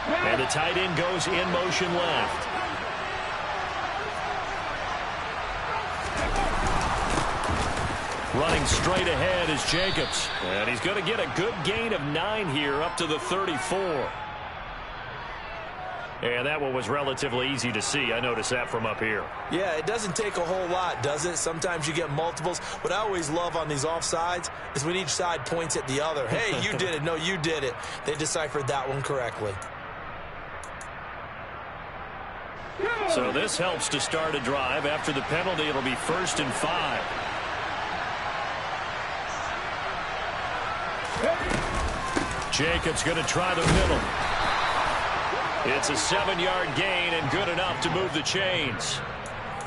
And the tight end goes in motion left. Running straight ahead is Jacobs. And he's going to get a good gain of 9 here up to the 34. And that one was relatively easy to see. I noticed that from up here. Yeah, it doesn't take a whole lot, does it? Sometimes you get multiples. What I always love on these offsides is when each side points at the other. Hey, you did it. No, you did it. They deciphered that one correctly. So this helps to start a drive. After the penalty, it'll be 1st and 5. Jacobs going to try the middle. It's a 7-yard gain and good enough to move the chains.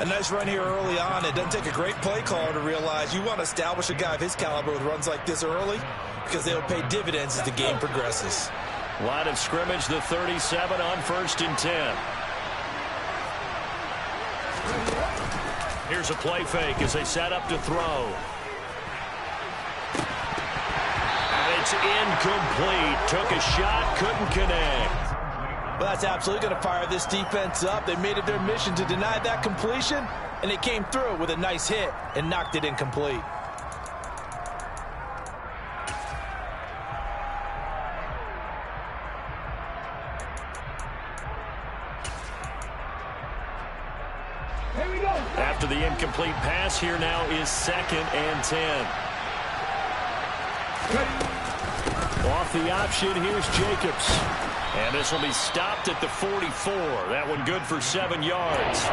A nice run here early on. It doesn't take a great play caller to realize you want to establish a guy of his caliber with runs like this early because they'll pay dividends as the game progresses. Line of scrimmage, the 37 on 1st and 10. Here's a play fake as they set up to throw. And it's incomplete. Took a shot, couldn't connect. Well, that's absolutely going to fire this defense up. They made it their mission to deny that completion, and they came through with a nice hit and knocked it incomplete. Here we go. After the incomplete pass, here now is 2nd and 10. Off the option, here's Jacobs. And this will be stopped at the 44. That one good for 7 yards.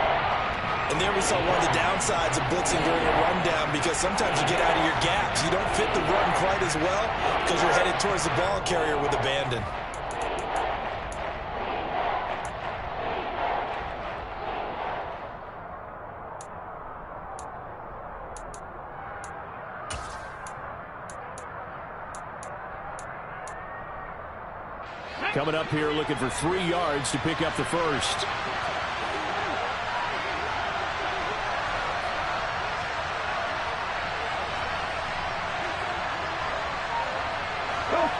And there we saw one of the downsides of blitzing during a rundown because sometimes you get out of your gaps. You don't fit the run quite as well because you're headed towards the ball carrier with abandon. Coming up here looking for 3 yards to pick up the first.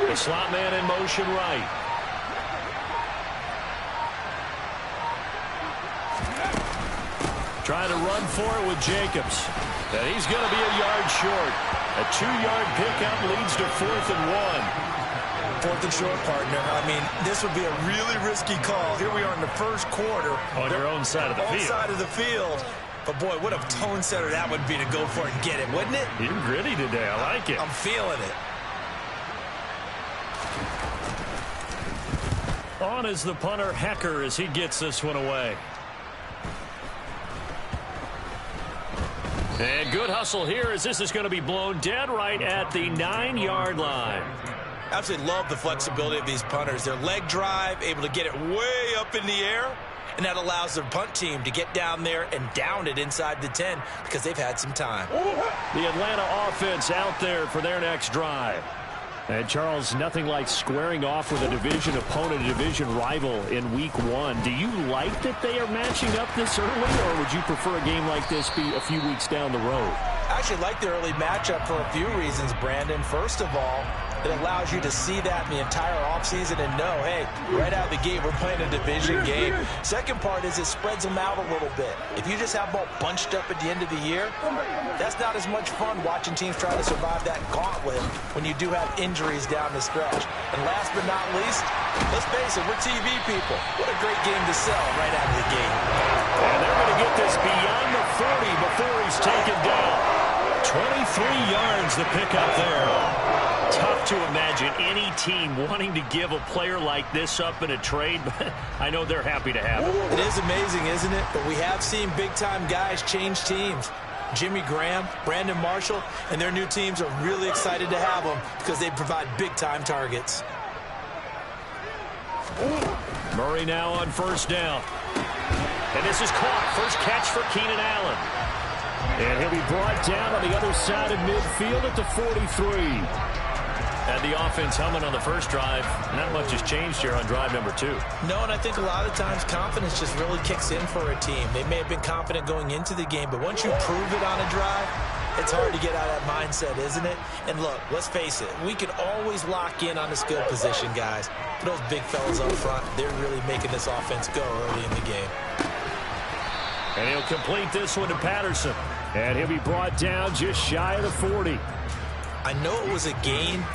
The slot man in motion right. Trying to run for it with Jacobs. And he's going to be a yard short. A 2-yard pickup leads to 4th and 1. 4th and short, partner. I mean, this would be a really risky call. Here we are in the first quarter. On your own side of the field. On side of the field. But, boy, what a tone setter that would be to go for it and get it, wouldn't it? You're gritty today. I like it. I'm feeling it. On is the punter, Hecker, as he gets this one away. And good hustle here as this is going to be blown dead right at the 9-yard line. Absolutely love the flexibility of these punters. Their leg drive, able to get it way up in the air, and that allows their punt team to get down there and down it inside the 10 because they've had some time. The Atlanta offense out there for their next drive. And, Charles, nothing like squaring off with a division opponent, a division rival in Week 1. Do you like that they are matching up this early, or would you prefer a game like this be a few weeks down the road? I actually like the early matchup for a few reasons, Brandon. First of all, it allows you to see that in the entire offseason and know, hey, right out of the gate, we're playing a division game. Second part is it spreads them out a little bit. If you just have them all bunched up at the end of the year, that's not as much fun watching teams try to survive that gauntlet when you do have injuries down the stretch. And last but not least, let's face it, we're TV people. What a great game to sell right out of the gate. And they're going to get this beyond the 40 before he's taken down. 23 yards the pickup there. Tough to imagine any team wanting to give a player like this up in a trade, but I know they're happy to have it. It is amazing, isn't it? But we have seen big-time guys change teams. Jimmy Graham, Brandon Marshall, and their new teams are really excited to have them because they provide big-time targets. Murray now on 1st down. And this is caught. First catch for Keenan Allen. And he'll be brought down on the other side of midfield at the 43. Had the offense humming on the first drive. Not much has changed here on drive number 2. No, and I think a lot of times confidence just really kicks in for a team. They may have been confident going into the game, but once you prove it on a drive, it's hard to get out of that mindset, isn't it? And look, let's face it, we can always lock in on this good position, guys. But those big fellas up front, they're really making this offense go early in the game. And he'll complete this one to Patterson. And he'll be brought down just shy of the 40. I know it was a gain,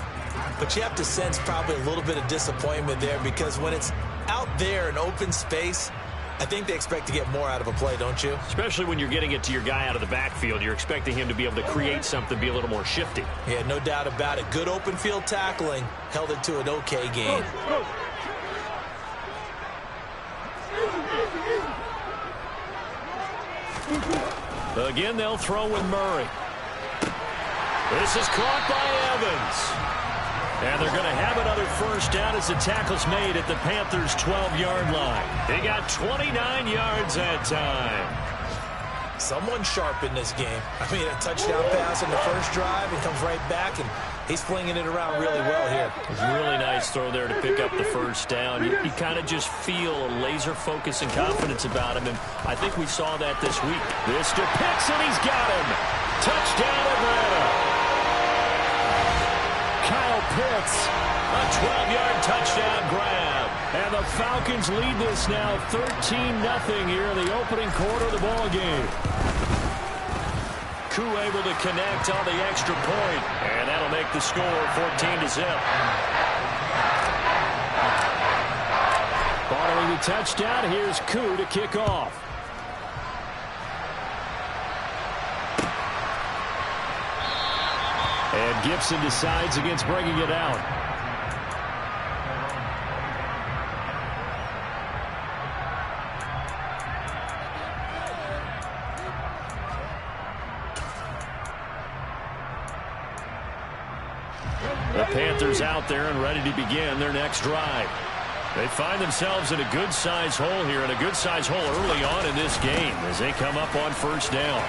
but you have to sense probably a little bit of disappointment there, because when it's out there in open space, I think they expect to get more out of a play, don't you? Especially when you're getting it to your guy out of the backfield. You're expecting him to be able to create something, be a little more shifty. Yeah, no doubt about it. Good open field tackling held it to an okay gain. Again, they'll throw with Murray. This is caught by Evans. And they're going to have another first down as the tackle's made at the Panthers' 12-yard line. They got 29 yards that time. Someone sharp in this game. I mean, a touchdown pass on the first drive, and comes right back, and he's flinging it around really well here. It was a really nice throw there to pick up the first down. You kind of just feel a laser focus and confidence about him, and I think we saw that this week. This to Pitts, and he's got him. Touchdown, Atlanta. Kyle Pitts, a 12-yard touchdown grab. And the Falcons lead this now 13-0 here in the opening quarter of the ball game. Koo able to connect on the extra point, and that'll make the score 14-0. Following the touchdown, here's Koo to kick off. And Gibson decides against bringing it out. The Panthers out there and ready to begin their next drive. They find themselves in a good-sized hole here, and a good-sized hole early on in this game as they come up on first down.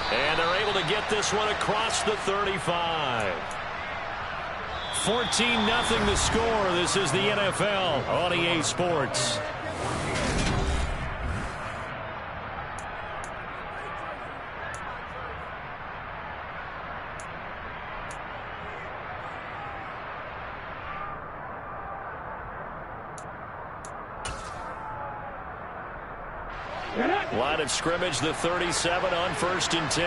And they're able to get this one across the 35. 14-0 the score. This is the NFL on EA Sports. Line of scrimmage, the 37 on 1st and 10.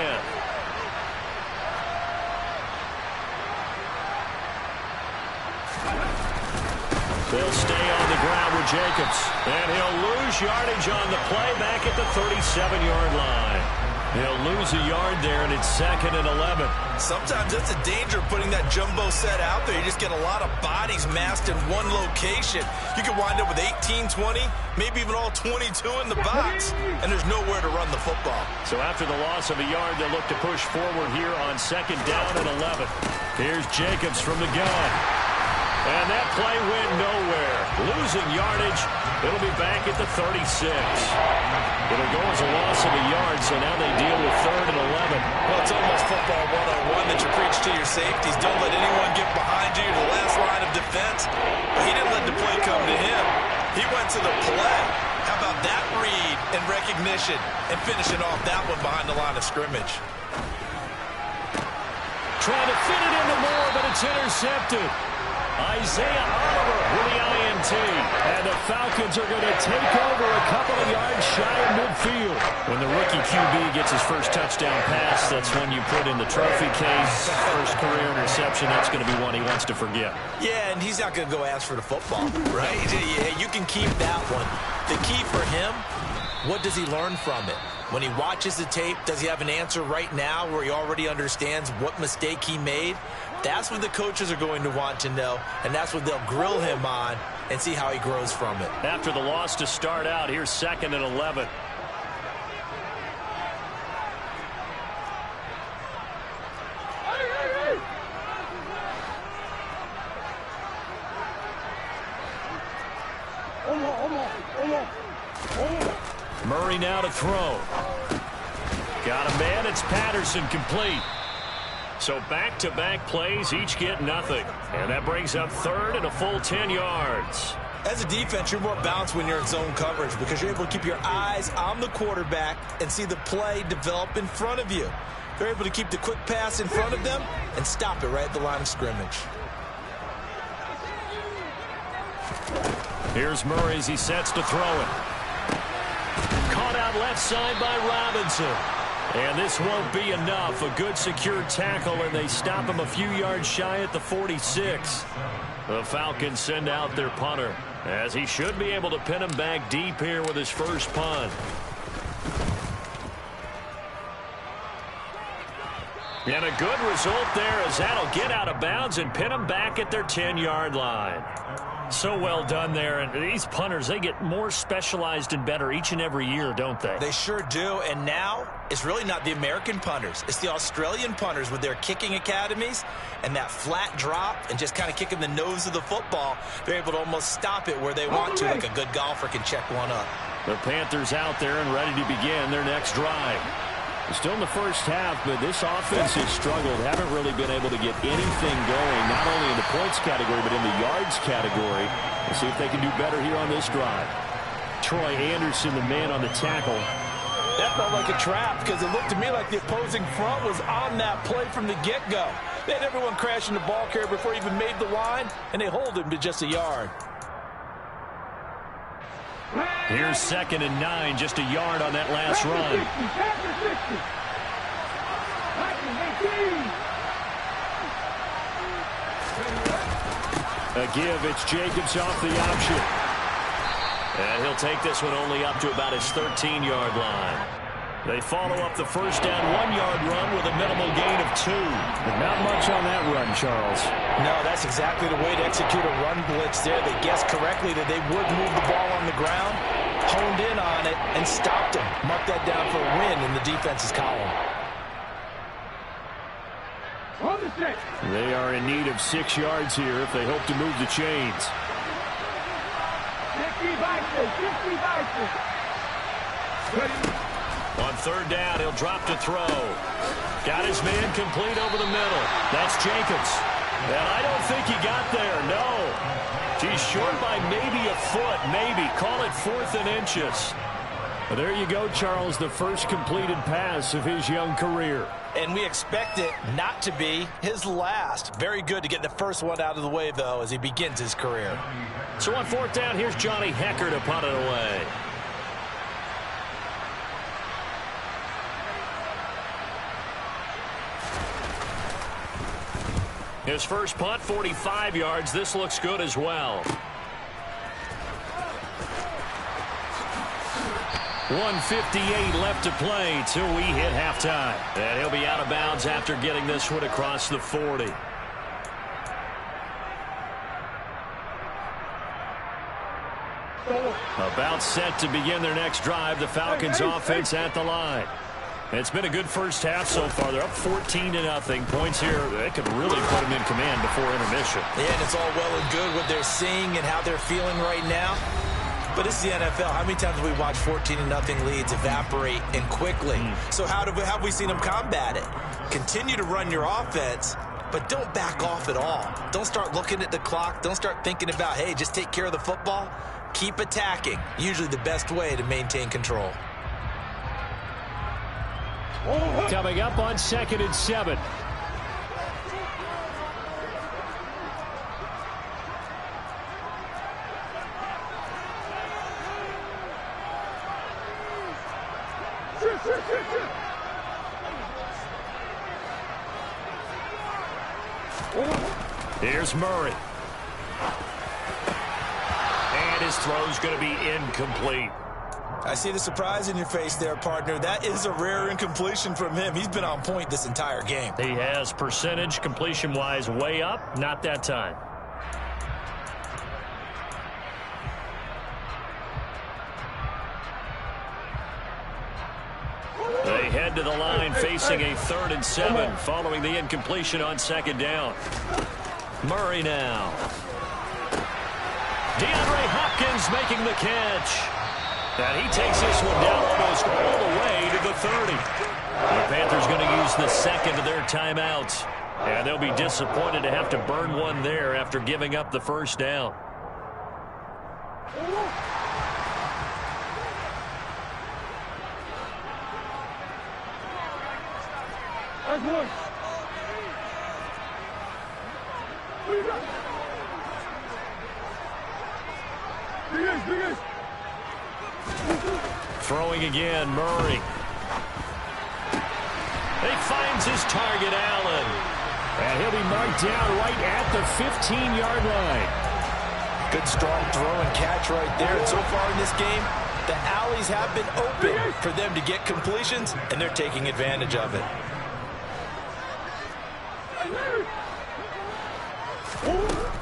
They'll stay on the ground with Jacobs. And he'll lose yardage on the play back at the 37-yard line. He'll lose a yard there, and it's 2nd and 11. Sometimes that's the danger of putting that jumbo set out there. You just get a lot of bodies massed in one location. You could wind up with 18, 20, maybe even all 22 in the box, and there's nowhere to run the football. So after the loss of a yard, they'll look to push forward here on 2nd down and 11. Here's Jacobs from the gun. And that play went nowhere. Losing yardage. It'll be back at the 36. It'll go as a loss of a yard, so now they deal with 3rd and 11. Well, it's almost football 101 that you preach to your safeties. Don't let anyone get behind you to the last line of defense. But he didn't let the play come to him. He went to the play. How about that read and recognition and finishing off that one behind the line of scrimmage? Trying to fit it into Moore, but it's intercepted. Isaiah Oliver with the INT. And the Falcons are going to take over a couple of yards shy of midfield. When the rookie QB gets his first touchdown pass, that's when you put in the trophy case. First career interception, that's going to be one he wants to forget. Yeah, and he's not going to go ask for the football, right? Yeah, you can keep that one. The key for him, what does he learn from it? When he watches the tape, does he have an answer right now where he already understands what mistake he made? That's what the coaches are going to want to know, and that's what they'll grill him on and see how he grows from it. After the loss to start out, here's 2nd and 11. Murray now to throw. Got a man. It's Patterson, complete. So back-to-back plays, each get nothing. And that brings up third and a full 10 yards. As a defense, you're more balanced when you're in zone coverage because you're able to keep your eyes on the quarterback and see the play develop in front of you. They're able to keep the quick pass in front of them and stop it right at the line of scrimmage. Here's Murray as he sets to throw it. Caught out left side by Robinson. And this won't be enough. A good secure tackle, and they stop him a few yards shy at the 46. The Falcons send out their punter, as he should be able to pin him back deep here with his first punt. And a good result there, as that'll get out of bounds and pin them back at their 10-yard line. So well done there. And these punters, they get more specialized and better each and every year, don't they? They sure do. And now it's really not the American punters. It's the Australian punters with their kicking academies and that flat drop and just kind of kicking the nose of the football. They're able to almost stop it where they want to, like a good golfer can check one up. The Panthers out there and ready to begin their next drive. Still in the first half, but this offense has struggled. Haven't really been able to get anything going, not only in the points category, but in the yards category. We'll see if they can do better here on this drive. Troy Anderson, the man on the tackle. That felt like a trap because it looked to me like the opposing front was on that play from the get-go. They had everyone crashing the ball carrier before he even made the line, and they hold him to just a yard. Here's 2nd and 9, just a yard on that last run. A give, it's Jacobs off the option. And he'll take this one only up to about his 13-yard line. They follow up the first down 1-yard run with a minimal gain of 2. But not much on that run, Charles. No, that's exactly the way to execute a run blitz there. They guessed correctly that they would move the ball on the ground, honed in on it, and stopped him. Mark that down for a win in the defense's column. They are in need of 6 yards here if they hope to move the chains. On third down, he'll drop to throw. Got his man complete over the middle. That's Jacobs. And I don't think he got there, no. He's short by maybe a foot, maybe. Call it 4th and inches. Well, there you go, Charles, the first completed pass of his young career. And we expect it not to be his last. Very good to get the first one out of the way, though, as he begins his career. So on 4th down, here's Johnny Hekker to punt it away. His first punt, 45 yards. This looks good as well. 1:58 left to play till we hit halftime. And he'll be out of bounds after getting this one across the 40. About set to begin their next drive. The Falcons offense at the line. It's been a good first half so far. They're up 14-0. Points here, they could really put them in command before intermission. Yeah, and it's all well and good what they're seeing and how they're feeling right now. But it's the NFL. How many times have we watched 14-0 leads evaporate and quickly? So how have we seen them combat it? Continue to run your offense, but don't back off at all. Don't start looking at the clock. Don't start thinking about, hey, just take care of the football. Keep attacking. Usually the best way to maintain control. Coming up on 2nd and 7. Here's Murray. And his throw's going to be incomplete. I see the surprise in your face there, partner. That is a rare incompletion from him. He's been on point this entire game. He has percentage completion-wise way up. Not that time. They head to the line facing a 3rd and 7 following the incompletion on 2nd down. Murray now. DeAndre Hopkins making the catch. And he takes this one down almost all the way to the 30. The Panthers going to use use the second of their timeouts. And they'll be disappointed to have to burn one there after giving up the first down. Throwing again, Murray. He finds his target, Allen. And he'll be marked down right at the 15-yard line. Good strong throw and catch right there. And so far in this game, the alleys have been open for them to get completions, and they're taking advantage of it.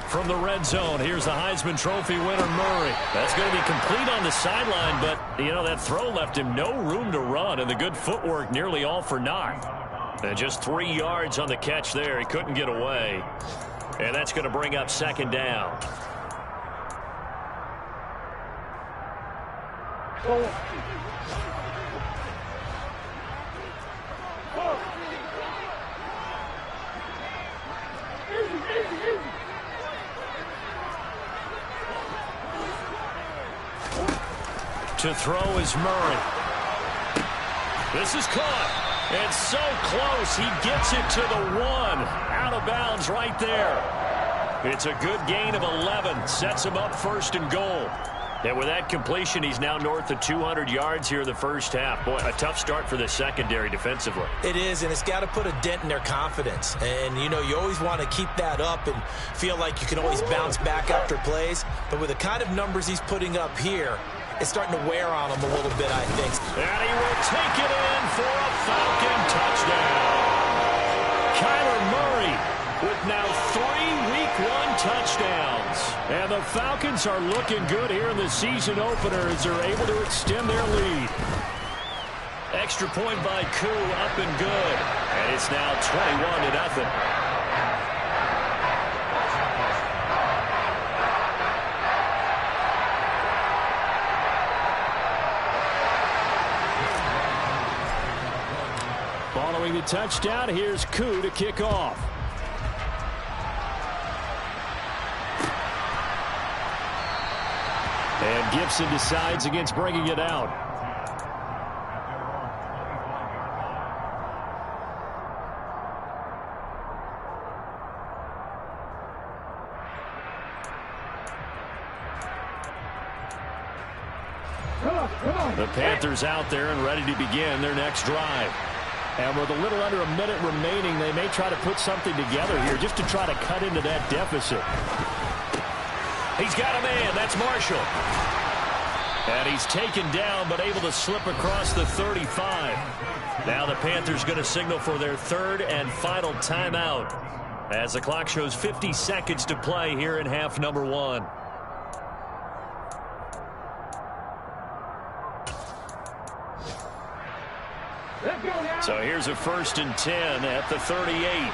From the red zone, here's the Heisman Trophy winner, Murray. That's going to be complete on the sideline, but, you know, that throw left him no room to run, and the good footwork nearly all for naught. And just 3 yards on the catch there. He couldn't get away. And that's going to bring up second down. To throw is Murray. This is caught. And so close. He gets it to the 1. Out of bounds right there. It's a good gain of 11. Sets him up first and goal. And with that completion, he's now north of 200 yards here in the first half. Boy, a tough start for the secondary defensively. It is, and it's got to put a dent in their confidence. And, you know, you always want to keep that up and feel like you can always bounce back after plays. But with the kind of numbers he's putting up here, it's starting to wear on him a little bit, I think. And he will take it in for a Falcon touchdown. Kyler Murray with now 3 Week 1 touchdowns. And the Falcons are looking good here in the season opener as they're able to extend their lead. Extra point by Koo, up and good. And it's now 21-0. Following the touchdown, here's Koo to kick off. And Gibson decides against bringing it out. The Panthers out there and ready to begin their next drive. And with a little under a minute remaining, they may try to put something together here just to try to cut into that deficit. He's got a man. That's Marshall. And he's taken down but able to slip across the 35. Now the Panthers going to signal for their third and final timeout as the clock shows 50 seconds to play here in half number 1. So here's a 1st and 10 at the 38.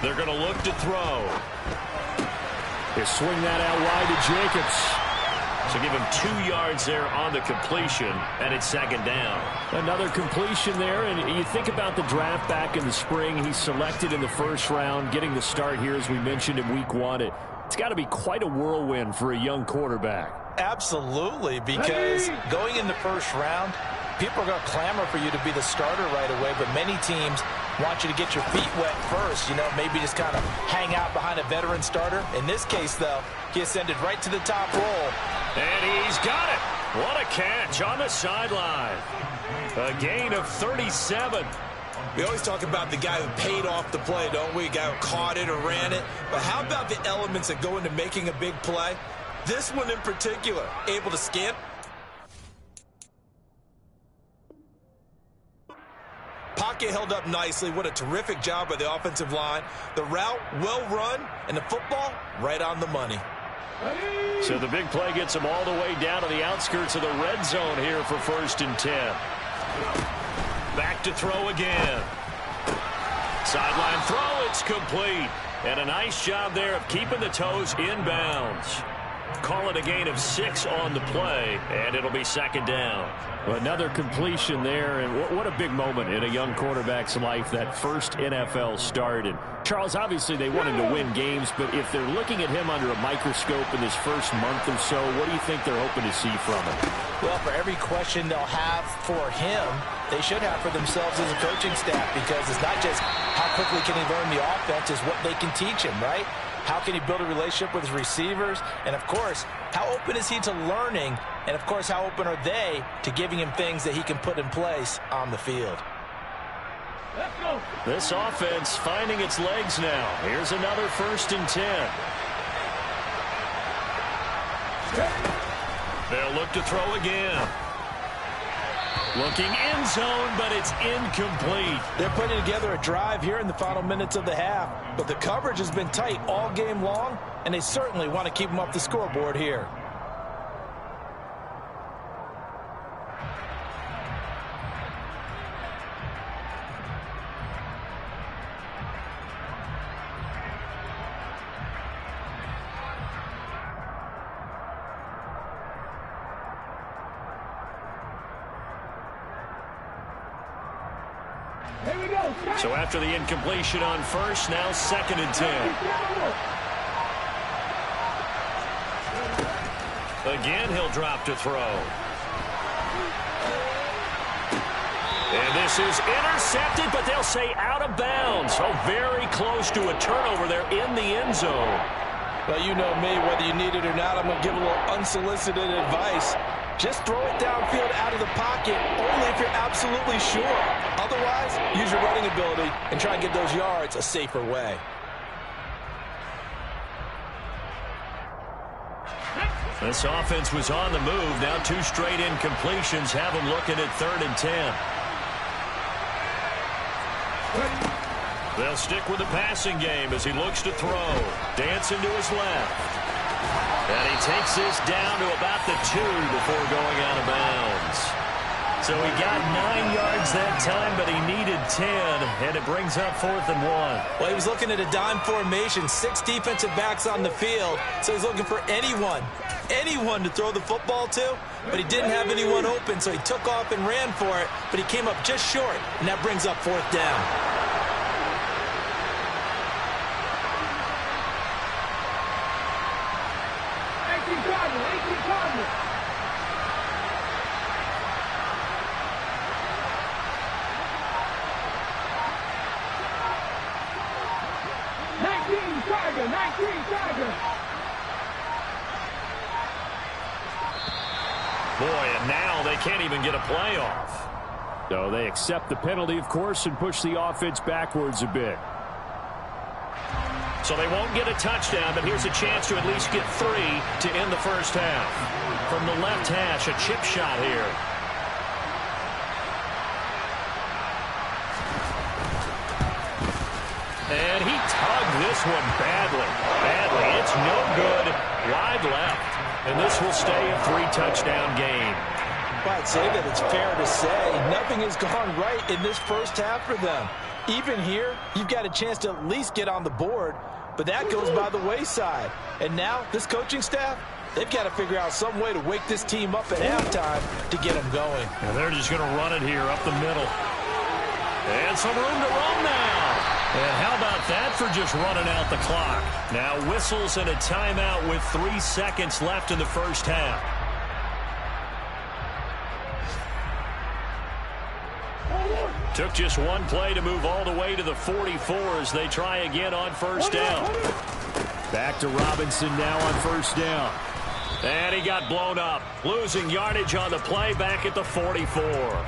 They're going to look to throw. They swing that out wide to Jacobs. So give him 2 yards there on the completion, and it's second down. Another completion there, and you think about the draft back in the spring. He's selected in the first round, getting the start here, as we mentioned, in Week 1. It's got to be quite a whirlwind for a young quarterback. Absolutely, because going in the first round, people are going to clamor for you to be the starter right away, but many teams want you to get your feet wet first, you know, maybe just kind of hang out behind a veteran starter. In this case, though, he ascended right to the top roll. And he's got it. What a catch on the sideline. A gain of 37. We always talk about the guy who paid off the play, don't we? A guy who caught it or ran it. But how about the elements that go into making a big play? This one in particular, able to scan. Pocket held up nicely. What a terrific job by the offensive line. The route, well run, and the football, right on the money. So the big play gets him all the way down to the outskirts of the red zone here for 1st and 10. Back to throw again. Sideline throw, it's complete. And a nice job there of keeping the toes inbounds. Call it a gain of 6 on the play, and it'll be second down. Another completion there, and what a big moment in a young quarterback's life, that first NFL start. And Charles, obviously they want him to win games, but if they're looking at him under a microscope in this first month or so, what do you think they're hoping to see from him? Well, for every question they'll have for him, they should have for themselves as a coaching staff, because it's not just how quickly can he learn the offense, it's what they can teach him, right? How can he build a relationship with his receivers? And, of course, how open is he to learning? And, of course, how open are they to giving him things that he can put in place on the field? Let's go. This offense finding its legs now. Here's another 1st and 10. They'll look to throw again. Looking end zone, but it's incomplete. They're putting together a drive here in the final minutes of the half, but the coverage has been tight all game long, and they certainly want to keep them off the scoreboard here. So after the incompletion on first, now 2nd and 10. Again, he'll drop to throw. And this is intercepted, but they'll say out of bounds. So very close to a turnover there in the end zone. Well, you know me, whether you need it or not, I'm going to give a little unsolicited advice. Just throw it downfield out of the pocket, only if you're absolutely sure. Otherwise, use your running ability and try and get those yards a safer way. This offense was on the move. Now 2 straight incompletions have them looking at 3rd and 10. They'll stick with the passing game as he looks to throw. Dancing to his left. And he takes this down to about the 2 before going out of bounds. So he got 9 yards that time, but he needed 10, and it brings up 4th and 1. Well, he was looking at a dime formation, 6 defensive backs on the field, so he's looking for anyone to throw the football to, but he didn't have anyone open, so he took off and ran for it, but he came up just short, and that brings up 4th down. Boy, and now they can't even get a playoff. So they accept the penalty, of course, and push the offense backwards a bit. So they won't get a touchdown, but here's a chance to at least get 3 to end the first half. From the left hash, a chip shot here. And he tugged this one badly. It's no good. Wide left. And this will stay a 3-touchdown game. Well, I'd say that it's fair to say nothing has gone right in this first half for them. Even here, you've got a chance to at least get on the board, but that goes by the wayside. And now, this coaching staff, they've got to figure out some way to wake this team up at halftime to get them going. And they're just going to run it here up the middle. And some room to roam now. And how about that for just running out the clock? Now whistles and a timeout with 3 seconds left in the first half. Took just one play to move all the way to the 44 as they try again on first down. Back to Robinson now on first down. And he got blown up. Losing yardage on the play back at the 44.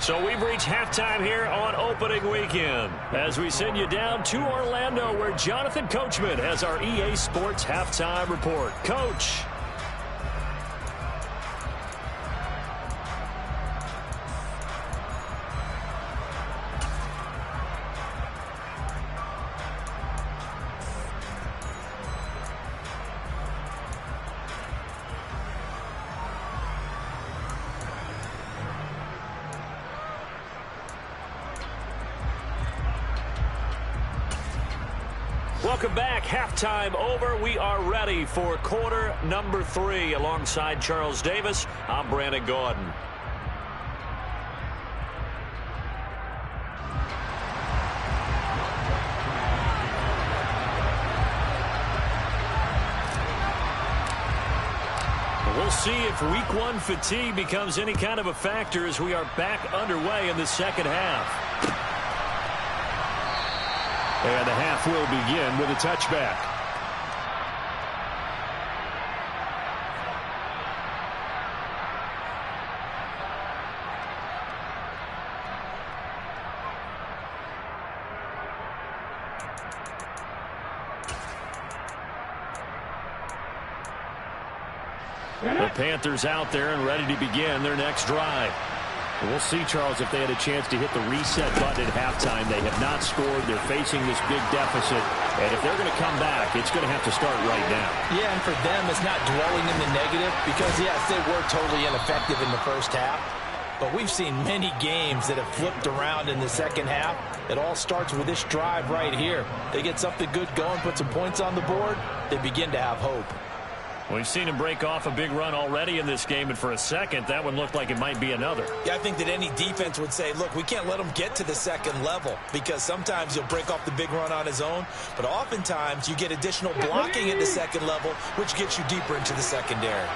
So we've reached halftime here on opening weekend as we send you down to Orlando where Jonathan Coachman has our EA Sports halftime report. Coach. Welcome back. Halftime over. We are ready for quarter number 3. Alongside Charles Davis, I'm Brandon Gaudin. We'll see if week 1 fatigue becomes any kind of a factor as we are back underway in the second half. And the half will begin with a touchback. The Panthers out there and ready to begin their next drive. We'll see, Charles, if they had a chance to hit the reset button at halftime. They have not scored. They're facing this big deficit. And if they're going to come back, it's going to have to start right now. Yeah, and for them, it's not dwelling in the negative because, yes, they were totally ineffective in the first half. But we've seen many games that have flipped around in the second half. It all starts with this drive right here. They get something good going, put some points on the board, they begin to have hope. We've seen him break off a big run already in this game, and for a second, that one looked like it might be another. Yeah, I think that any defense would say, look, we can't let him get to the second level because sometimes he'll break off the big run on his own, but oftentimes you get additional blocking at the second level, which gets you deeper into the secondary.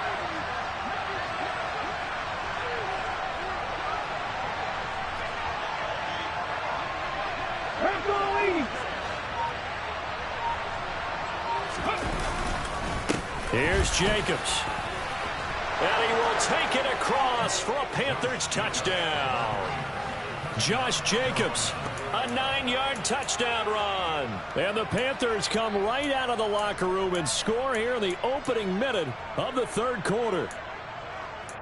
Here's Jacobs. And he will take it across for a Panthers touchdown. Josh Jacobs, a 9-yard touchdown run. And the Panthers come right out of the locker room and score here in the opening minute of the third quarter.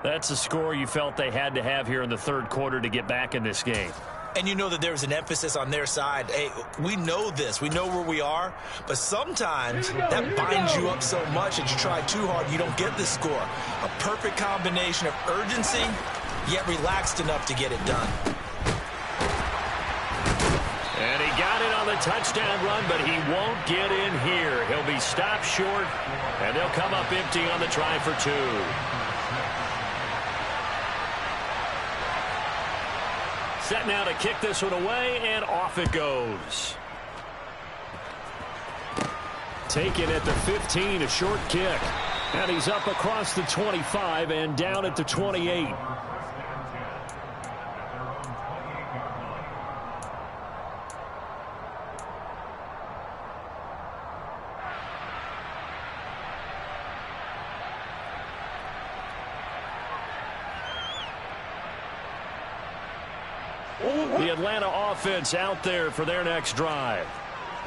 That's a score you felt they had to have here in the third quarter to get back in this game. And you know that there's an emphasis on their side. Hey, we know this. We know where we are. But sometimes that binds you up so much that you try too hard, you don't get the score. A perfect combination of urgency, yet relaxed enough to get it done. And he got it on the touchdown run, but he won't get in here. He'll be stopped short, and they'll come up empty on the try for 2. Set now to kick this one away, and off it goes. Taken at the 15, a short kick. And he's up across the 25 and down at the 28. The Atlanta offense out there for their next drive.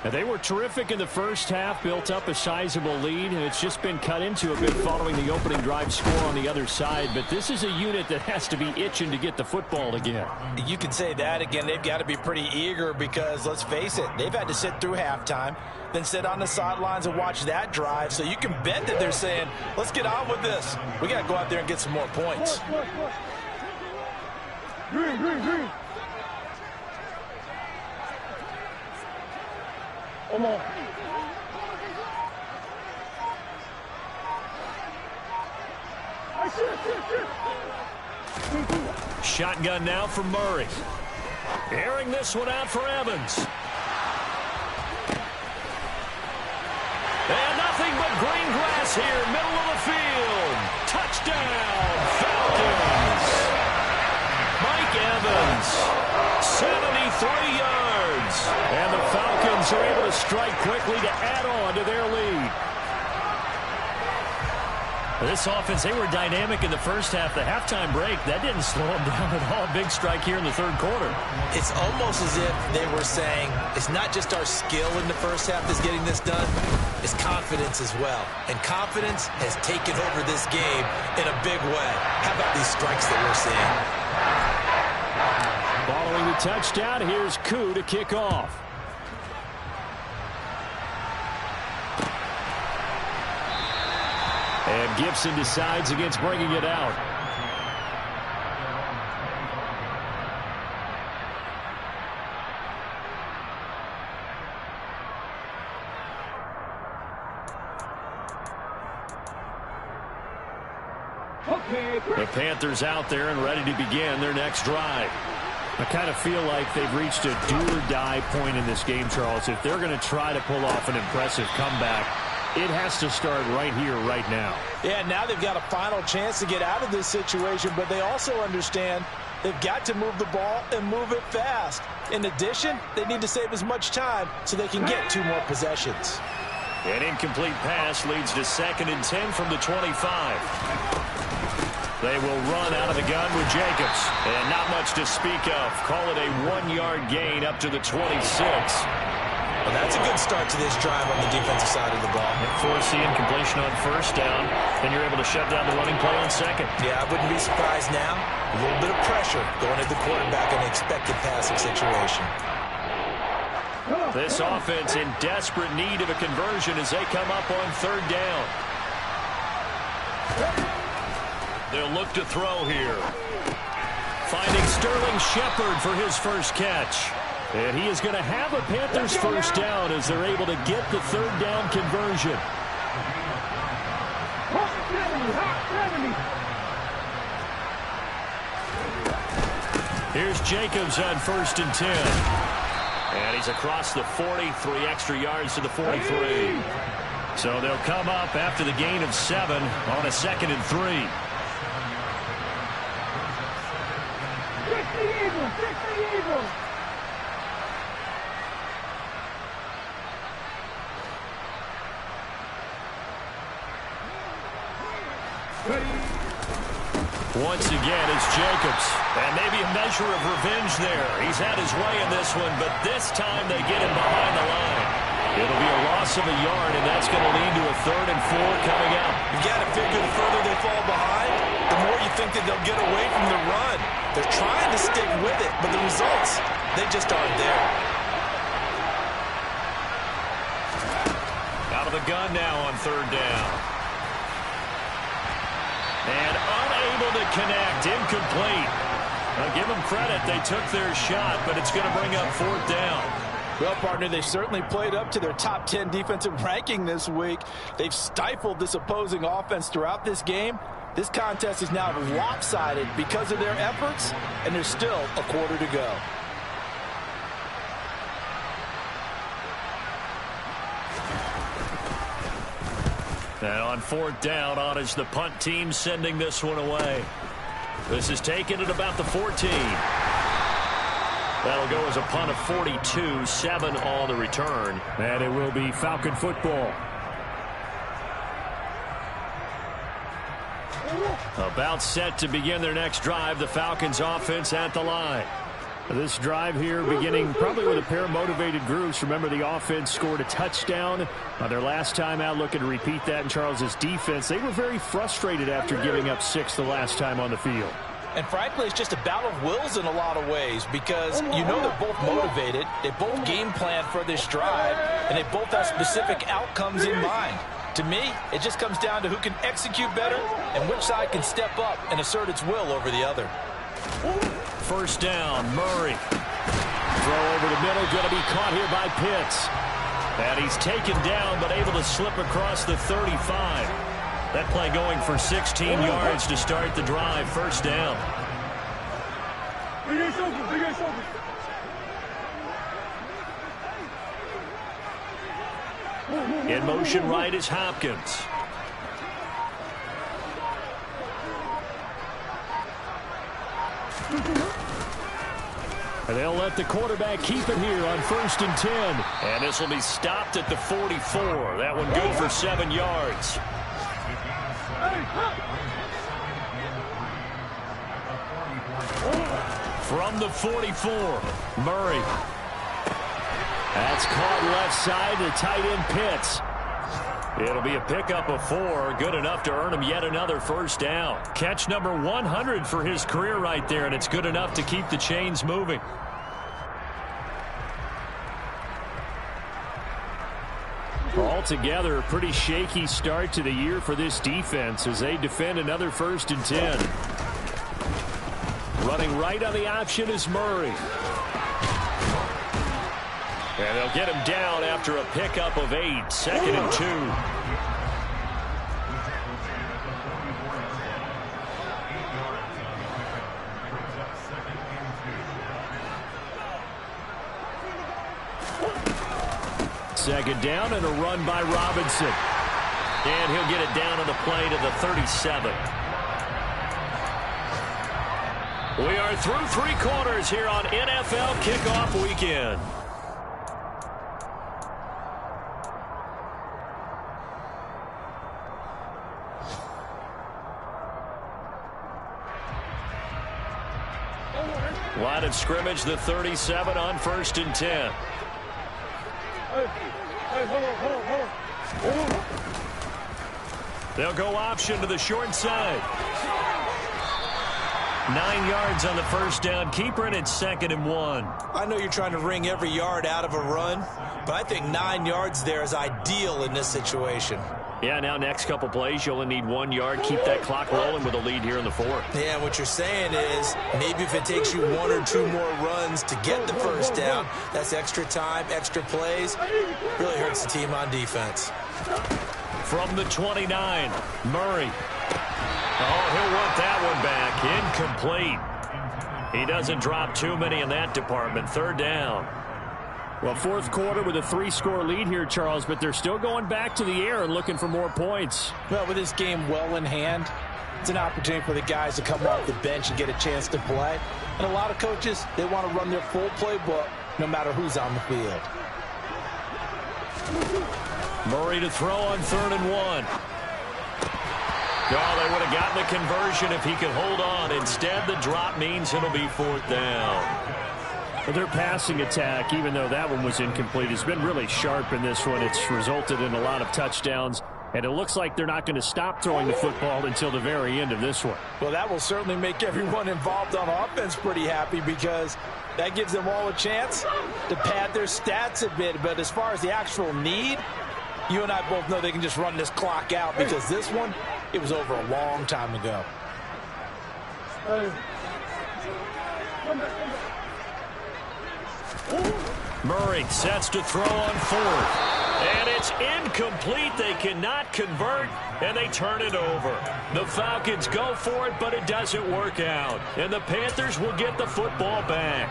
And they were terrific in the first half, built up a sizable lead, and it's just been cut into a bit following the opening drive score on the other side. But this is a unit that has to be itching to get the football again. You can say that again. They've got to be pretty eager because, let's face it, they've had to sit through halftime, then sit on the sidelines and watch that drive. So you can bet that they're saying, let's get on with this. We got to go out there and get some more points. Green. Come on. Shotgun now for Murray. Airing this one out for Evans. And nothing but green grass here, middle of the field. Touchdown, Falcons. Mike Evans, 73 yards. And the Falcons are able to strike quickly to add on to their lead. This offense, they were dynamic in the first half. The halftime break, that didn't slow them down at all. Big strike here in the third quarter. It's almost as if they were saying, it's not just our skill in the first half that's getting this done, it's confidence as well. And confidence has taken over this game in a big way. How about these strikes that we're seeing? Following the touchdown, here's Koo to kick off. And Gibson decides against bringing it out. The Panthers out there and ready to begin their next drive. I kind of feel like they've reached a do-or-die point in this game, Charles. If they're going to try to pull off an impressive comeback, it has to start right here, right now. Yeah, now they've got a final chance to get out of this situation, but they also understand they've got to move the ball and move it fast. In addition, they need to save as much time so they can get 2 more possessions. An incomplete pass leads to 2nd and 10 from the 25. They will run out of the gun with Jacobs. And not much to speak of. Call it a 1-yard gain up to the 26. Well, that's a good start to this drive on the defensive side of the ball. Forcing completion on 1st down. Then you're able to shut down the running play on 2nd. Yeah, I wouldn't be surprised now. A little bit of pressure going at the quarterback in an expected passing situation. This offense in desperate need of a conversion as they come up on 3rd down. They'll look to throw here. Finding Sterling Shepard for his first catch. And he is going to have a Panthers first down as they're able to get the 3rd down conversion. Here's Jacobs on 1st and 10. And he's across the 40, 3 extra yards to the 43. So they'll come up after the gain of 7 on a 2nd and 3. Once again, it's Jacobs. And maybe a measure of revenge there. He's had his way in this one, but this time they get him behind the line. It'll be a loss of a yard, and that's going to lead to a 3rd and 4 coming up. You've got to figure the further they fall behind, the more you think that they'll get away from the run. They're trying to stick with it, but the results, they just aren't there. Out of the gun now on 3rd down. And unable to connect, incomplete. Now give them credit, they took their shot, but it's going to bring up 4th down. Well, partner, they certainly played up to their top 10 defensive ranking this week. They've stifled this opposing offense throughout this game. This contest is now lopsided because of their efforts, and there's still a quarter to go. And on 4th down, on is the punt team sending this one away. This is taken at about the 14. That'll go as a punt of 42, 7 on the return. And it will be Falcon football. About set to begin their next drive, the Falcons offense at the line. This drive here beginning probably with a pair of motivated groups. Remember, the offense scored a touchdown their last time out. Looking to repeat that in Charles's defense. They were very frustrated after giving up 6 the last time on the field. And frankly, it's just a battle of wills in a lot of ways because you know they're both motivated. They both game plan for this drive, and they both have specific outcomes in mind. To me, it just comes down to who can execute better and which side can step up and assert its will over the other. 1st down, Murray. Throw over the middle, going to be caught here by Pitts. And he's taken down, but able to slip across the 35. That play going for 16 yards to start the drive. 1st down. In motion right is Hopkins. And they'll let the quarterback keep it here on 1st and 10. And this will be stopped at the 44. That one good for 7 yards. From the 44, Murray. That's caught left side to tight end Pitts. It'll be a pickup of 4, good enough to earn him yet another 1st down. Catch number 100 for his career right there, and it's good enough to keep the chains moving. Altogether, a pretty shaky start to the year for this defense as they defend another 1st and 10. Running right on the option is Murray. And they'll get him down after a pickup of 8, 2nd and 2. Second down and a run by Robinson. And he'll get it down on the play to the 37. We are through 3 quarters here on NFL Kickoff Weekend. Line of scrimmage, the 37 on 1st and 10. They'll go option to the short side. 9 yards on the first down. Keeper, and it's 2nd and 1. I know you're trying to wring every yard out of a run, but I think 9 yards there is ideal in this situation. Yeah, now next couple plays, you only need 1 yard. Keep that clock rolling with a lead here in the 4th. Yeah, what you're saying is maybe if it takes you 1 or 2 more runs to get the first down, that's extra time, extra plays. Really hurts the team on defense. From the 29, Murray. Oh, he'll want that one back. Incomplete. He doesn't drop too many in that department. 3rd down. Well, 4th quarter with a 3-score lead here, Charles, but they're still going back to the air and looking for more points. Well, with this game well in hand, it's an opportunity for the guys to come off the bench and get a chance to play. And a lot of coaches, they want to run their full playbook no matter who's on the field. Murray to throw on 3rd and 1. Oh, they would have gotten the conversion if he could hold on. Instead, the drop means it'll be 4th down. Well, their passing attack, even though that one was incomplete, has been really sharp in this one. It's resulted in a lot of touchdowns, and it looks like they're not going to stop throwing the football until the very end of this one. Well, that will certainly make everyone involved on offense pretty happy because that gives them all a chance to pad their stats a bit. But as far as the actual need, you and I both know they can just run this clock out because this one, it was over a long time ago. Murray sets to throw on 4th. And it's incomplete. They cannot convert, and they turn it over. The Falcons go for it, but it doesn't work out. And the Panthers will get the football back.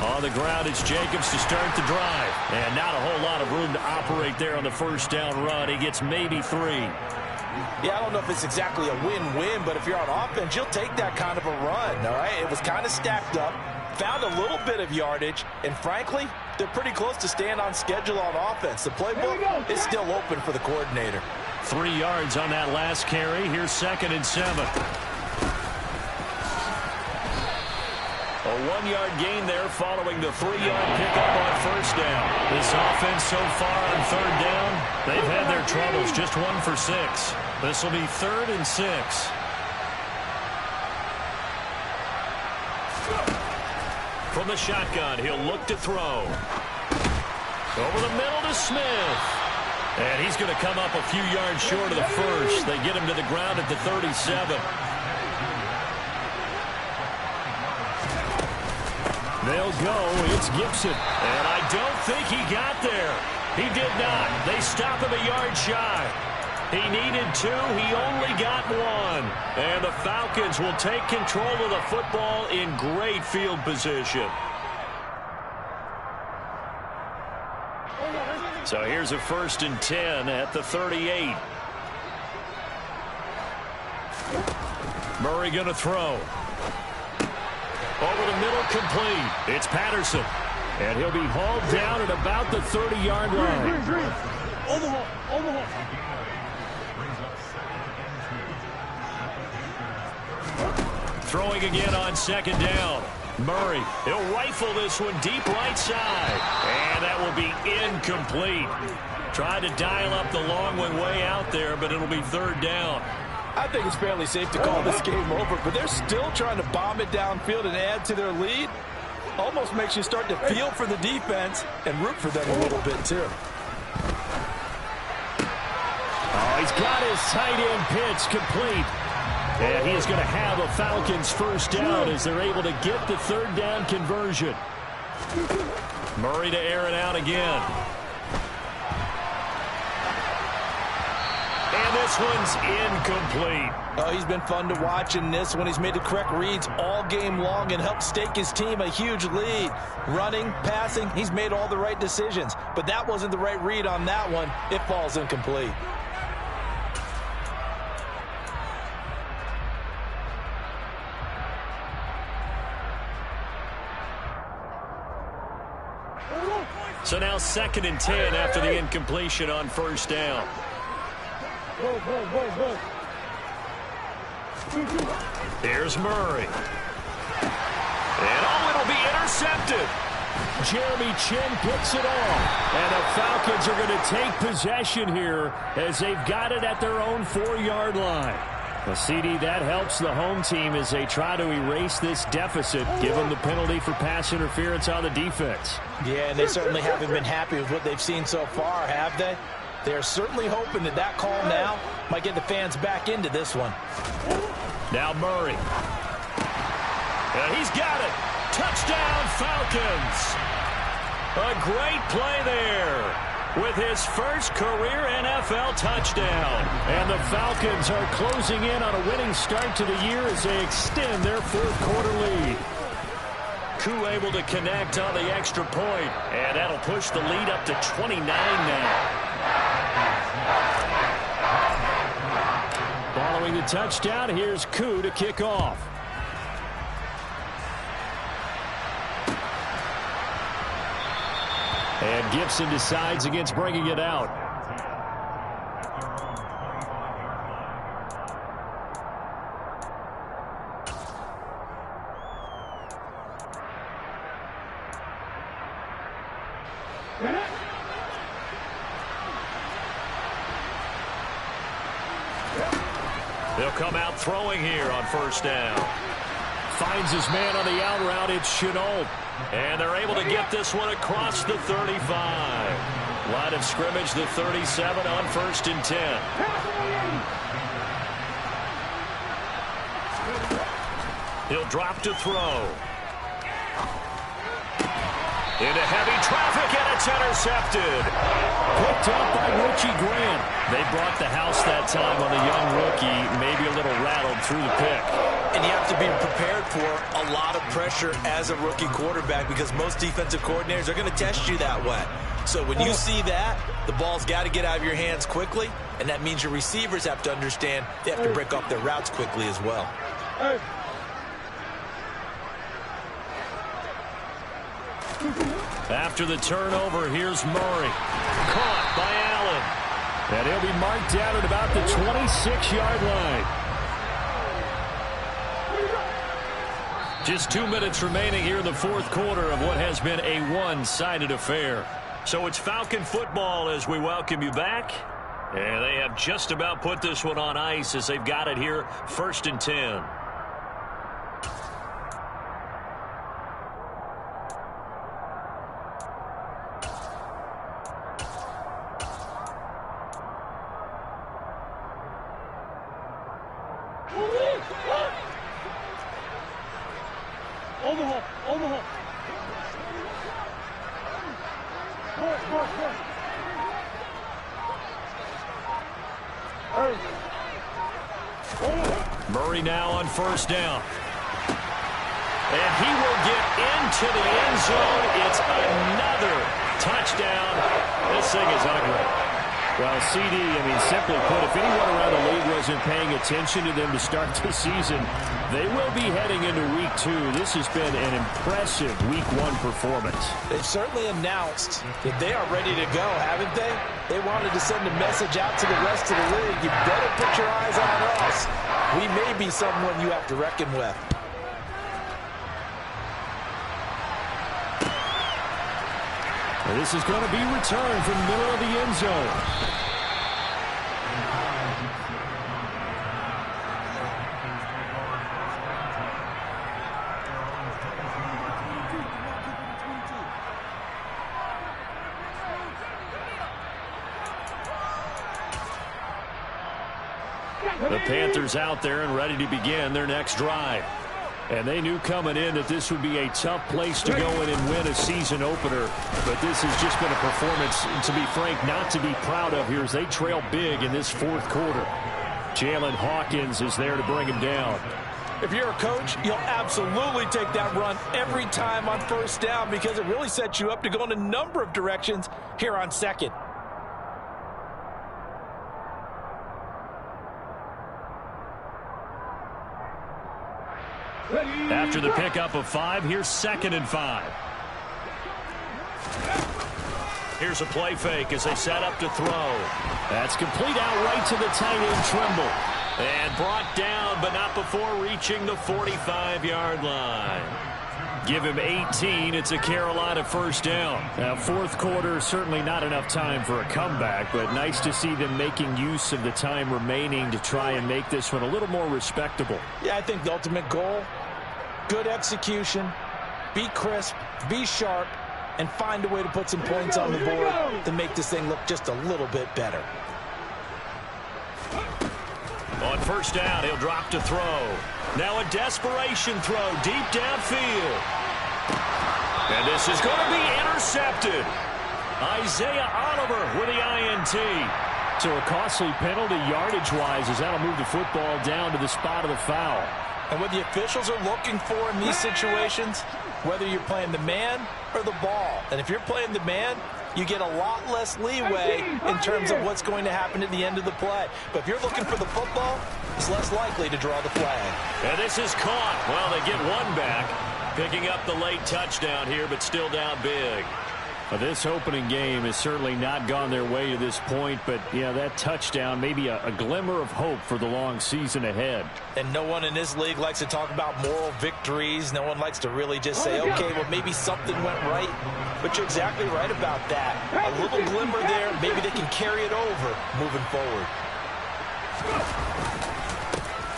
On the ground, it's Jacobs to start the drive. And not a whole lot of room to operate there on the first down run. He gets maybe 3. Yeah, I don't know if it's exactly a win-win, but if you're on offense, you'll take that kind of a run, all right? It was kind of stacked up, found a little bit of yardage, and frankly, they're pretty close to staying on schedule on offense. The playbook is still open for the coordinator. 3 yards on that last carry. Here's 2nd and 7. A 1-yard gain there following the 3-yard pickup on first down. This offense so far on 3rd down, they've had their troubles. Just 1 for 6. This will be 3rd and 6. From the shotgun, he'll look to throw. Over the middle to Smith. And he's going to come up a few yards short of the first. They get him to the ground at the 37. They'll go. It's Gibson. And I don't think he got there. He did not. They stop him a yard shy. He needed 2. He only got 1. And the Falcons will take control of the football in great field position. So here's a 1st and 10 at the 38. Murray going to throw. Over the middle, complete. It's Patterson. And he'll be hauled down at about the 30-yard line. Throwing again on 2nd down. Murray, he'll rifle this one deep right side. And that will be incomplete. Tried to dial up the long one way out there, but it'll be 3rd down. I think it's fairly safe to call this game over, but they're still trying to bomb it downfield and add to their lead. Almost makes you start to feel for the defense and root for them a little bit, too. Oh, he's got his tight end pitch complete. And he is going to have a Falcons first down as they're able to get the 3rd down conversion. Murray to air it out again. And And this one's incomplete. Oh, he's been fun to watch in this one. He's made the correct reads all game long and helped stake his team a huge lead. Running, passing, he's made all the right decisions. But that wasn't the right read on that one. It falls incomplete. So now 2nd and 10 after the incompletion on first down. Here's Murray. And it'll be intercepted. Jeremy Chinn picks it off. And the Falcons are going to take possession here as they've got it at their own 4-yard line. The CD, that helps the home team as they try to erase this deficit, give them the penalty for pass interference on the defense. Yeah, and they certainly haven't been happy with what they've seen so far, have they? They're certainly hoping that call now might get the fans back into this one. Now Murray. He's got it. Touchdown, Falcons. A great play there with his first career NFL touchdown. And the Falcons are closing in on a winning start to the year as they extend their 4th quarter lead. Koo able to connect on the extra point, and that'll push the lead up to 29 now. Following the touchdown, here's Koo to kick off. And Gibson decides against bringing it out. They'll come out throwing here on first down. Finds his man on the out route. It's Shenault. And they're able to get this one across the 35. Line of scrimmage, the 37 on 1st and 10. He'll drop to throw. Into heavy traffic, and it's intercepted. Picked up by Richie Grant. They brought the house that time on the young rookie, maybe a little rattled through the pick. And you have to be prepared for a lot of pressure as a rookie quarterback because most defensive coordinators are going to test you that way. So when you see that, the ball's got to get out of your hands quickly, and that means your receivers have to understand they have to break off their routes quickly as well. After the turnover, here's Murray. Caught by Allen. And he'll be marked down at about the 26-yard line. Just 2 minutes remaining here in the 4th quarter of what has been a one-sided affair. So it's Falcon football as we welcome you back. And they have just about put this one on ice as they've got it here 1st and 10. Murray now on first down. And he will get into the end zone. It's another touchdown. This thing is ugly. Well, CD, simply put, if anyone around the league wasn't paying attention to them to start the season, they will be heading into Week 2. This has been an impressive Week 1 performance. They've certainly announced that they are ready to go, haven't they? They wanted to send a message out to the rest of the league. You better put your eyes on us. We may be someone you have to reckon with. And this is going to be returned from the middle of the end zone. The Panthers out there and ready to begin their next drive. And they knew coming in that this would be a tough place to go in and win a season opener. But this has just been a performance, to be frank, not to be proud of here as they trail big in this fourth quarter. Jalen Hawkins is there to bring him down. If you're a coach, you'll absolutely take that run every time on first down because it really sets you up to go in a number of directions here on second. After the pickup of 5, here's 2nd and 5. Here's a play fake as they set up to throw. That's complete out right to the tight end, Trimble. And brought down, but not before reaching the 45-yard line. Give him 18. It's a Carolina first down. Now, fourth quarter, certainly not enough time for a comeback, but nice to see them making use of the time remaining to try and make this one a little more respectable. Yeah, I think the ultimate goal, good execution, be crisp, be sharp, and find a way to put some points on the board to make this thing look just a little bit better. On first down, he'll drop to throw. Now a desperation throw deep downfield. And this is going to be intercepted. Isaiah Oliver with the INT. So a costly penalty yardage-wise as that'll move the football down to the spot of the foul. And what the officials are looking for in these situations, whether you're playing the man or the ball. And if you're playing the man, you get a lot less leeway in terms of what's going to happen at the end of the play. But if you're looking for the football, it's less likely to draw the flag. And this is caught. Well, they get one back, picking up the late touchdown here, but still down big. Well, this opening game has certainly not gone their way to this point, but, yeah, that touchdown, maybe a glimmer of hope for the long season ahead. And no one in this league likes to talk about moral victories. No one likes to really just say, okay, well, maybe something went right. But you're exactly right about that. A little glimmer there, maybe they can carry it over moving forward.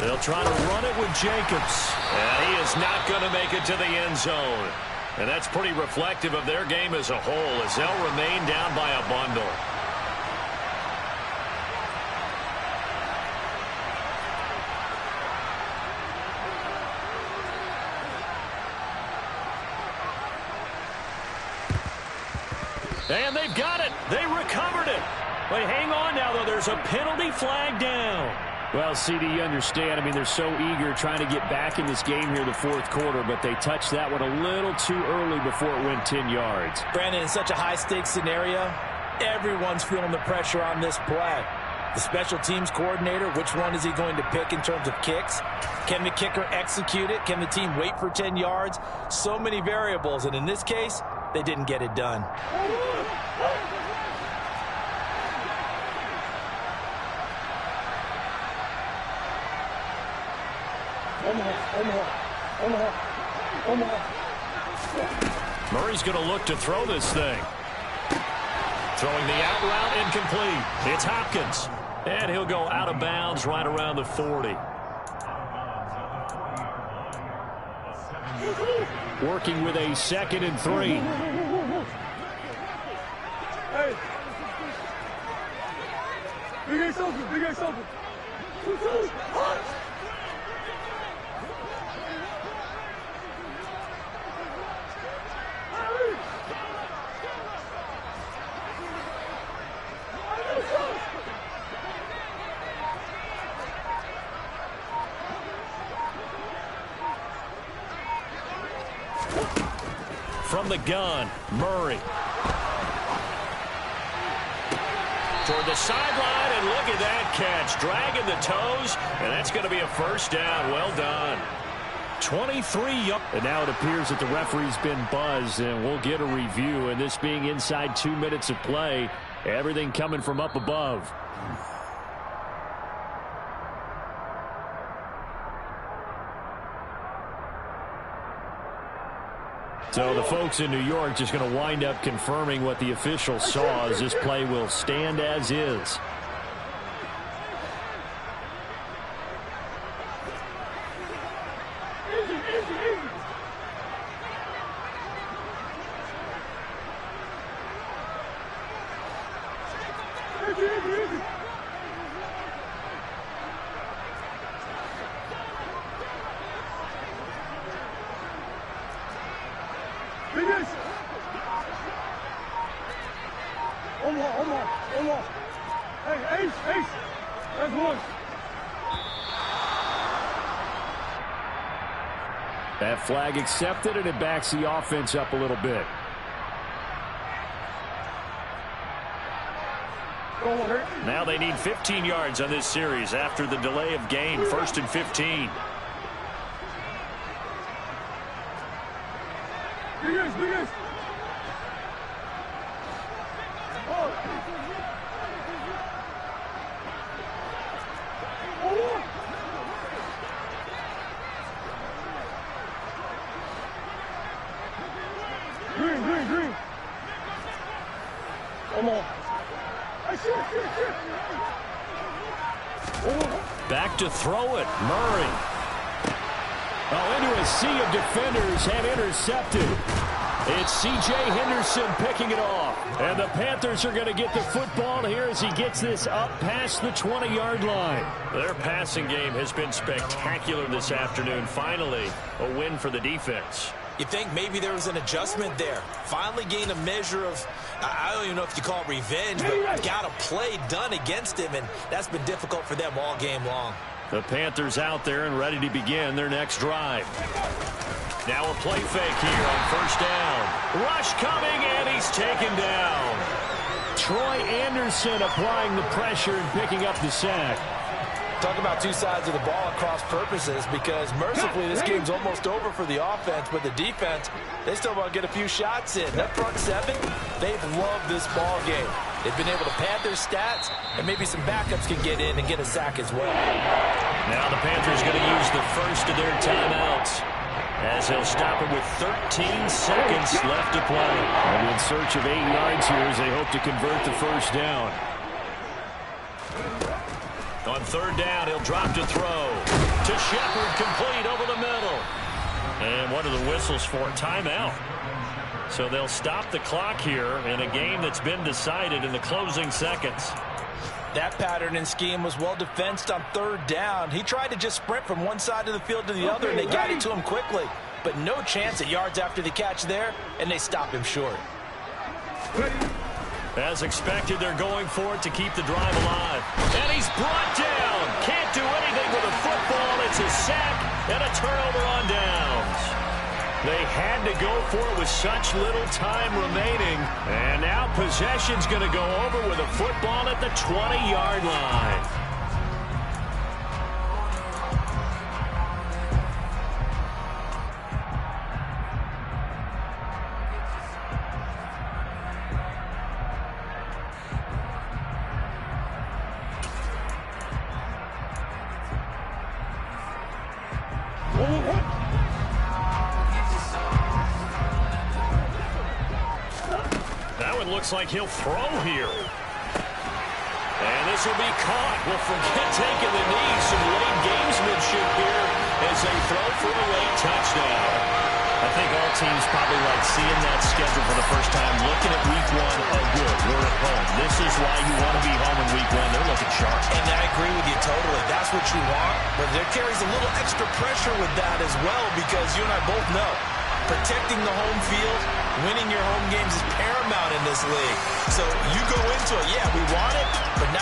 They'll try to run it with Jacobs. And he is not going to make it to the end zone. And that's pretty reflective of their game as a whole as they'll remain down by a bundle. And they've got it. They recovered it. But hang on now, though. There's a penalty flag down. Well, CD, you understand. I mean, they're so eager trying to get back in this game here the fourth quarter, but they touched that one a little too early before it went 10 yards. Brandon, in such a high-stakes scenario, everyone's feeling the pressure on this play. The special teams coordinator, which one is he going to pick in terms of kicks? Can the kicker execute it? Can the team wait for 10 yards? So many variables, and in this case, they didn't get it done. Murray's going to look to throw this thing. Throwing the out route incomplete. It's Hopkins. And he'll go out of bounds right around the 40. Working with a 2nd and 3. Hey. Big A something. From the gun, Murray. Toward the sideline, and look at that catch. Dragging the toes, and that's going to be a first down. Well done. 23 up. And now it appears that the referee's been buzzed, and we'll get a review. And this being inside 2 minutes of play, everything coming from up above. So the folks in New York just going to wind up confirming what the officials saw as this play will stand as is. That flag accepted, and it backs the offense up a little bit. Now they need 15 yards on this series after the delay of game. 1st and 15. Green. Come on. Back to throw it. Murray. Oh, into a sea of defenders and intercepted. It's C.J. Henderson picking it off. And the Panthers are going to get the football here as he gets this up past the 20-yard line. Their passing game has been spectacular this afternoon. Finally, a win for the defense. You think maybe there was an adjustment there. Finally gained a measure of, I don't even know if you call it revenge, but got a play done against him, and that's been difficult for them all game long. The Panthers out there and ready to begin their next drive. Now a play fake here on 1st down. Rush coming, and he's taken down. Troy Anderson applying the pressure and picking up the sack. Talk about two sides of the ball at cross purposes, because mercifully this game's almost over for the offense, but the defense, they still want to get a few shots in. That front seven, they've loved this ball game. They've been able to pad their stats, and maybe some backups can get in and get a sack as well. Now the Panthers going to use the first of their timeouts, as they'll stop it with 13 seconds left to play. And in search of 8 yards here as they hope to convert the first down. On 3rd down, he'll drop to throw. To Shepard, complete over the middle. And what are the whistles for? Timeout. So they'll stop the clock here in a game that's been decided in the closing seconds. That pattern and scheme was well defensed on 3rd down. He tried to just sprint from one side of the field to the other, and they got it to him quickly. But no chance at yards after the catch there, and they stop him short. As expected, they're going for it to keep the drive alive. And he's brought down. Can't do anything with a football. It's a sack and a turnover on downs. They had to go for it with such little time remaining. And now possession's going to go over with a football at the 20-yard line. Looks like he'll throw here. And this will be caught. Well, forget taking the knee. Some late gamesmanship here as they throw for a late touchdown. I think all teams probably like seeing that schedule for the first time, looking at week 1, oh good, we're at home. This is why you want to be home in week 1. They're looking sharp. And I agree with you totally. That's what you want. But there carries a little extra pressure with that as well, because you and I both know protecting the home field, winning your home games is paramount in this league. So you go into it, yeah, we want it, but now